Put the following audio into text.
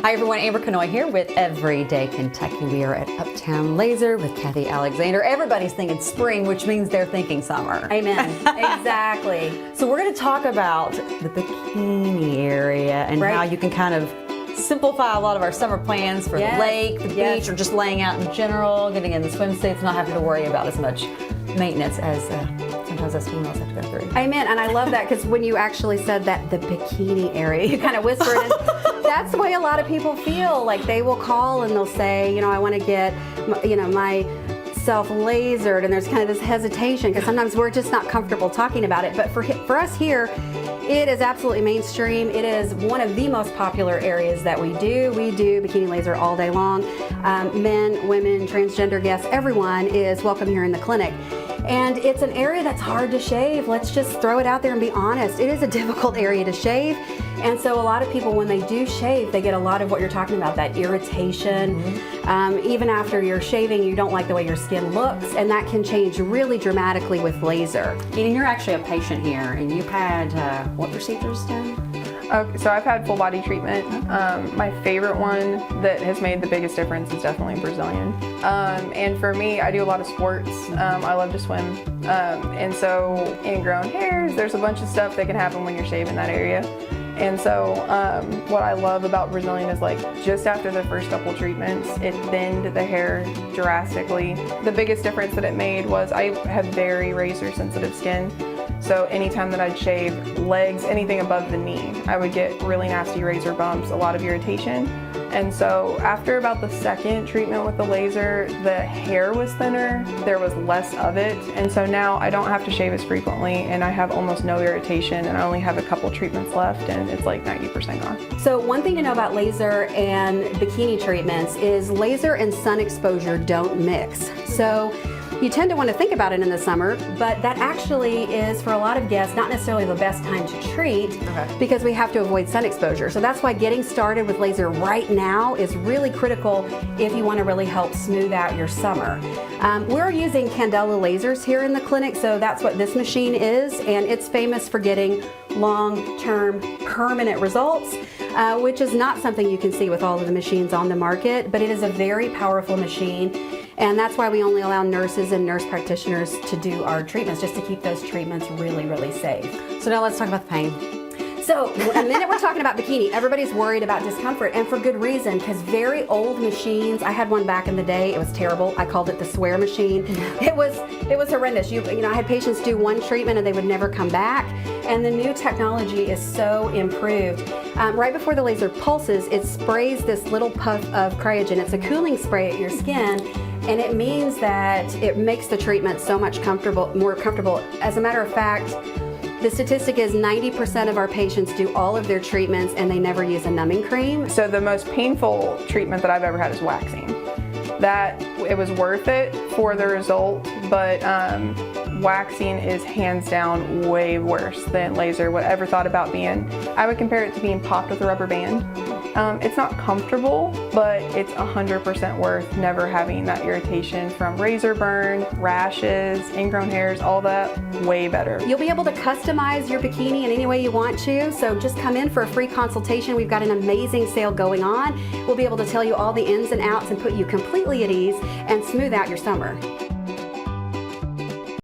Hi everyone, Amber Canoy here with Everyday Kentucky. We are at Uptown Laser with Kathy Alexander. Everybody's thinking spring, which means they're thinking summer. Amen. Exactly. So we're going to talk about the bikini area and how you can kind of simplify a lot of our summer plans for the lake, the beach, or just laying out in general, getting in the swimsuits, not having to worry about as much maintenance as sometimes us females have to go through. Amen. And I love that because when you actually said that, the bikini area, you kind of whispered it. That's the way a lot of people feel. Like they will call and they'll say, you know, I want to get, myself lasered, and there's kind of this hesitation because sometimes we're just not comfortable talking about it. But for us here, it is absolutely mainstream. It is one of the most popular areas that we do. We do bikini laser all day long. Men, women, transgender guests, everyone is welcome here in the clinic. And it's an area that's hard to shave. Let's just throw it out there and be honest. It is a difficult area to shave. And so a lot of people, when they do shave, they get a lot of what you're talking about, that irritation. Even after you're shaving, you don't like the way your skin looks, and that can change really dramatically with laser. And you're actually a patient here, and you've had what procedures done? Okay, so I've had full body treatment. My favorite one that has made the biggest difference is definitely Brazilian. And for me, I do a lot of sports. I love to swim. And so ingrown hairs, there's a bunch of stuff that can happen when you're shaving that area. And so what I love about Brazilian is like just after the first couple treatments, it thinned the hair drastically. The biggest difference that it made was I have very razor sensitive skin. So anytime that I'd shave legs, anything above the knee, I would get really nasty razor bumps, a lot of irritation. And so after about the second treatment with the laser, the hair was thinner, there was less of it. And so now I don't have to shave as frequently, and I have almost no irritation, and I only have a couple treatments left, and it's like 90% gone. So one thing to know about laser and bikini treatments is laser and sun exposure don't mix. So you tend to want to think about it in the summer, but that actually is, for a lot of guests, not necessarily the best time to treat because we have to avoid sun exposure. So that's why getting started with laser right now is really critical if you want to really help smooth out your summer. We're using Candela lasers here in the clinic, so that's what this machine is, and it's famous for getting long-term permanent results, which is not something you can see with all of the machines on the market, but it is a very powerful machine. And that's why we only allow nurses and nurse practitioners to do our treatments, just to keep those treatments really, really safe. So now let's talk about the pain. So the minute we're talking about bikini, everybody's worried about discomfort, and for good reason, because very old machines, I had one back in the day, it was terrible. I called it the swear machine. It was horrendous. I had patients do one treatment and they would never come back. And the new technology is so improved. Right before the laser pulses, it sprays this little puff of cryogen. It's a cooling spray at your skin, and it means that it makes the treatment so much more comfortable. As a matter of fact, the statistic is 90% of our patients do all of their treatments and they never use a numbing cream. So the most painful treatment that I've ever had is waxing. That it was worth it for the result, but waxing is hands down way worse than laser would ever thought about being. I would compare it to being popped with a rubber band. It's not comfortable, but it's 100% worth never having that irritation from razor burn, rashes, ingrown hairs, all that, way better. You'll be able to customize your bikini in any way you want to, so just come in for a free consultation. We've got an amazing sale going on. We'll be able to tell you all the ins and outs and put you completely at ease and smooth out your summer.